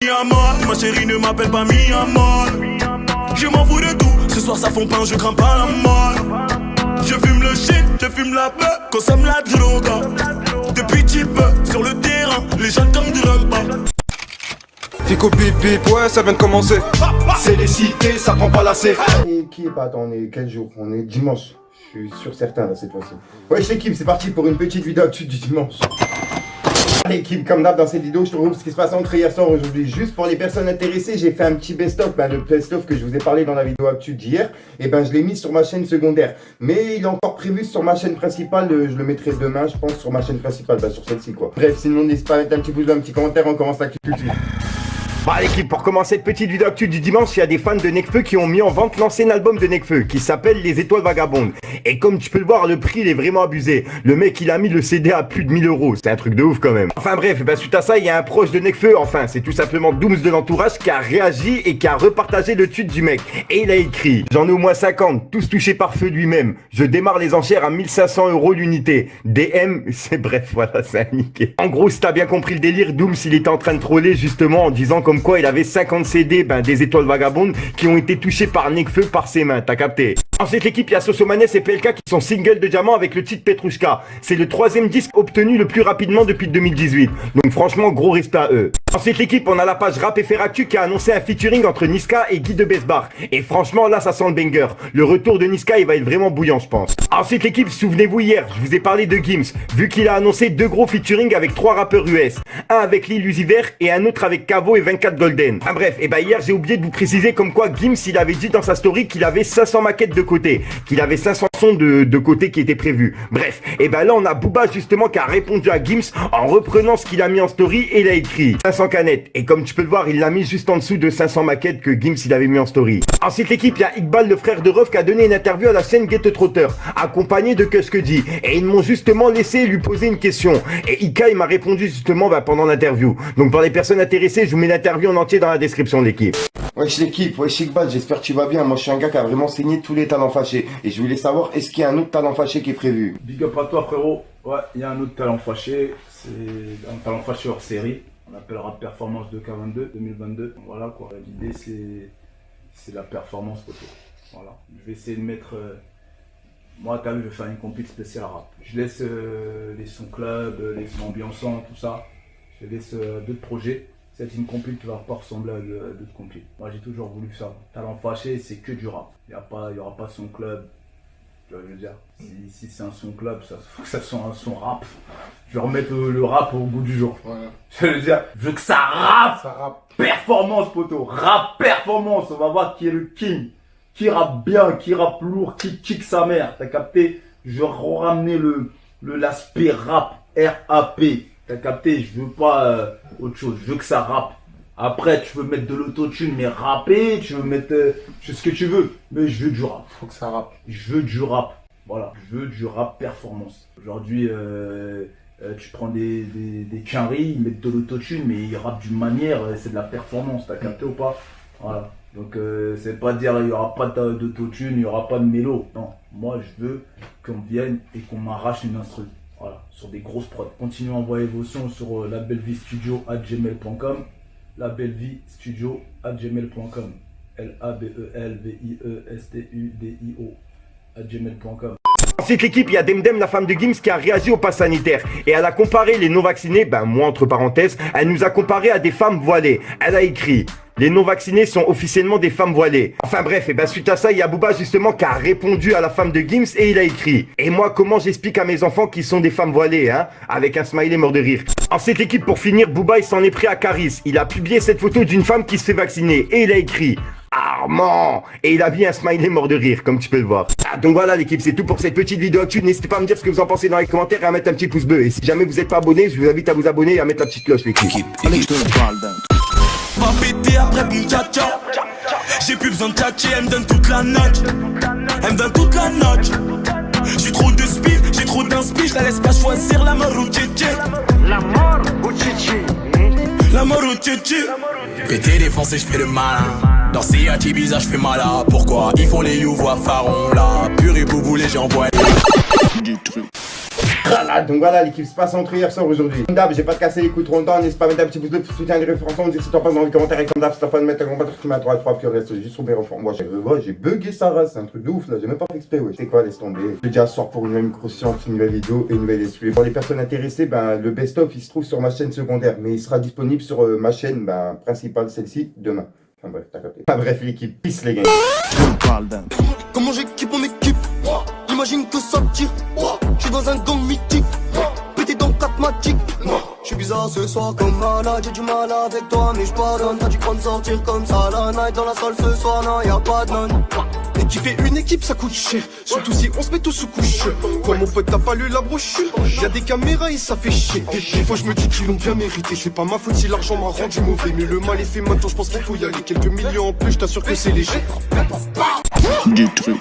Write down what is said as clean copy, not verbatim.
Ma chérie ne m'appelle pas mi-amol. Je m'en fous de tout, ce soir ça fond pas, je crains pas la mort. Je fume le shit, je fume la beuh, consomme la droga. Depuis petit peu, sur le terrain, les gens comme Drogba. Fico bip bip, ouais ça vient de commencer. C'est les cités, ça prend pas la C. Et qui est pas, attends, on est quel jour? On est dimanche. Je suis sûr certain là cette fois-ci. Ouais l'équipe, c'est parti pour une petite vidéo actu du dimanche. L'équipe, comme d'hab dans cette vidéo, je te retrouve ce qui se passe entre hier soir et aujourd'hui. Juste pour les personnes intéressées, j'ai fait un petit best-of, le best-of que je vous ai parlé dans la vidéo actu d'hier. Et je l'ai mis sur ma chaîne secondaire. Mais il est encore prévu sur ma chaîne principale, je le mettrai demain, je pense, sur ma chaîne principale, sur celle-ci quoi. Bref, sinon n'hésite pas à mettre un petit pouce bleu, un petit commentaire, on commence l'actu tout de suite. L'équipe, pour commencer cette petite vidéo actu du dimanche, il y a des fans de Nekfeu qui ont mis en vente l'ancien album de Nekfeu qui s'appelle Les Étoiles Vagabondes. Et comme tu peux le voir, le prix il est vraiment abusé. Le mec il a mis le CD à plus de 1000 €. C'est un truc de ouf quand même. Enfin bref, suite à ça, il y a un proche de Nekfeu, c'est tout simplement Dooms de l'entourage qui a réagi et qui a repartagé le tweet du mec. Et il a écrit: j'en ai au moins 50, tous touchés par Feu lui-même. Je démarre les enchères à 1500 € l'unité. DM, c'est bref, voilà, c'est un niqué. En gros, si t'as bien compris le délire, Dooms il était en train de troller justement en disant comme quoi il avait 50 CD des Étoiles Vagabondes qui ont été touchés par Nekfeu par ses mains, t'as capté. Ensuite l'équipe, il y a Sosomanes et PLK qui sont singles de diamant avec le titre Petrushka. C'est le 3e disque obtenu le plus rapidement depuis 2018. Donc franchement gros respect à eux. Ensuite l'équipe, on a la page Rap FR Actu qui a annoncé un featuring entre Niska et Guy de Besbar. Et franchement là ça sent le banger. Le retour de Niska il va être vraiment bouillant je pense. Ensuite l'équipe, souvenez-vous hier, je vous ai parlé de Gims. Vu qu'il a annoncé 2 gros featuring avec 3 rappeurs US. Un avec Lil Uzi Vert et un autre avec Cavo et 24 Golden. Bref, hier j'ai oublié de vous préciser comme quoi Gims il avait dit dans sa story qu'il avait 500 maquettes de côté, qu'il avait 500 sons de côté qui étaient prévus. Bref, là on a Booba justement qui a répondu à Gims en reprenant ce qu'il a mis en story et il a écrit 500 canettes. Et comme tu peux le voir, il l'a mis juste en dessous de 500 maquettes que Gims il avait mis en story. Ensuite l'équipe, il y a Iqbal, le frère de Ruff, qui a donné une interview à la chaîne Get Trotter, accompagné de Que Dit. Et ils m'ont justement laissé lui poser une question. Et Ika il m'a répondu justement pendant l'interview. Donc pour les personnes intéressées, je vous mets l'interview en entier dans la description de l'équipe. Wesh l'équipe, wesh Iqbal, j'espère que tu vas bien. Moi je suis un gars qui a vraiment saigné tous les talents fâchés. Et je voulais savoir, est-ce qu'il y a un autre talent fâché qui est prévu? Big up à toi frérot. Ouais, il y a un autre talent fâché. C'est un talent fâché hors série. On appellera Performance 2K22 2022. Voilà quoi. L'idée c'est la performance photo. Voilà. Je vais essayer de mettre... Moi t'as vu, je vais faire une compil spéciale rap. Je laisse les sons club, les sons ambiançants, tout ça. Je laisse d'autres projets. C'est une compil qui va pas ressembler à d'autres compil. Moi j'ai toujours voulu ça. Talent fâché, c'est que du rap. Il y aura pas son club. Tu vois, je veux dire, si c'est un son club, ça faut que ça soit un son rap. Je vais remettre le rap au bout du jour. Voilà. Je veux dire, je veux que ça rappe. Ça rappe. Performance poto. Rap performance. On va voir qui est le king. Qui rappe bien, qui rappe lourd, qui kick sa mère. T'as capté? Je vais ramener l'aspect rap. R-A-P. T'as capté? Je veux pas autre chose. Je veux que ça rappe. Après, tu veux mettre de l'autotune, mais rapper, tu veux mettre ce que tu veux. Mais je veux du rap. Faut que ça rappe. Je veux du rap. Voilà. Je veux du rap performance. Aujourd'hui, tu prends des quinries, ils mettent de l'autotune, mais ils rappent d'une manière, c'est de la performance. T'as capté ou pas? Voilà. Donc, c'est pas dire il y aura pas d'autotune, il y aura pas de mélo. Non. Moi, je veux qu'on vienne et qu'on m'arrache une instru. Voilà, sur des grosses prods. Continuez à envoyer vos sons sur labelleViestudio@gmail.com. labelleViestudio@gmail.com. LABELVIESTUDIO@gmail.com. Ensuite l'équipe, il y a Demdem, la femme de Gims, qui a réagi au pass sanitaire. Et elle a comparé les non-vaccinés, moi entre parenthèses, elle nous a comparé à des femmes voilées. Elle a écrit: les non-vaccinés sont officiellement des femmes voilées. Enfin bref, suite à ça, il y a Booba justement qui a répondu à la femme de Gims et il a écrit: et moi comment j'explique à mes enfants qu'ils sont des femmes voilées, avec un smiley mort de rire. Ensuite l'équipe, pour finir, Booba il s'en est pris à Caris. Il a publié cette photo d'une femme qui se fait vacciner et il a écrit: Armand! Et il a mis un smiley mort de rire, comme tu peux le voir. Donc voilà l'équipe, c'est tout pour cette petite vidéo actu. N'hésitez pas à me dire ce que vous en pensez dans les commentaires et à mettre un petit pouce bleu. Et si jamais vous n'êtes pas abonné, je vous invite à vous abonner et à mettre la petite cloche l'équipe. Va péter après boum tcha tcha. J'ai plus besoin de tchatcher, elle me donne toute la note. Elle me donne toute la note. J'ai trop de speed, j'ai trop d'inspi, je la laisse pas choisir la mort ou tchétché. La mort ou tchétché. La mort ou tchétché. Pété défoncé, je fais le malin. Dans ces Ibiza, je fais malin. Pourquoi ils font les you voix pharaon là? Pur et boubou, les gens voient du truc. Voilà, donc voilà, l'équipe se passe entre hier soir aujourd'hui. Comme d'hab, j'ai pas de casser les coups trop longtemps, n'hésite pas à mettre un petit pouce bleu pour soutenir les références, on dit si t'en penses dans les commentaires, et comme d'hab, si t'as pas de mettre un commentaire, tu mets à droite, 3 puis on reste juste sur mes références. Moi, j'ai bugué sa race, c'est un truc de ouf là, j'ai même pas fait exprès, ouais. C'est quoi, laisse tomber. Je déjà sort pour une nouvelle micro-science, une nouvelle vidéo et une nouvelle esprit. Pour les personnes intéressées, ben, le best-of il se trouve sur ma chaîne secondaire, mais il sera disponible sur ma chaîne principale, celle-ci, demain. Enfin bref, t'as capté. Enfin bref, l'équipe, peace les gars. Comment j'équipe mon équipe? Imagine que ça tire. Je suis dans un gang mythique. Pété dans 4 matiques. Je suis bizarre ce soir comme malade. J'ai du mal avec toi mais je pardonne. T'as du cran de sortir comme ça la night. Dans la salle ce soir non y'a pas de non. Équiper une équipe ça coûte cher. Surtout si on se met tous sous couche. Quoi mon pote t'as pas lu la brochure? Y'a des caméras et ça fait chier. Des fois je me dis qu'ils l'ont bien mérité. C'est pas ma faute si l'argent m'a rendu mauvais. Mais le mal est fait maintenant je pense qu'il faut y aller. Quelques millions en plus je t'assure que c'est léger. Du truc.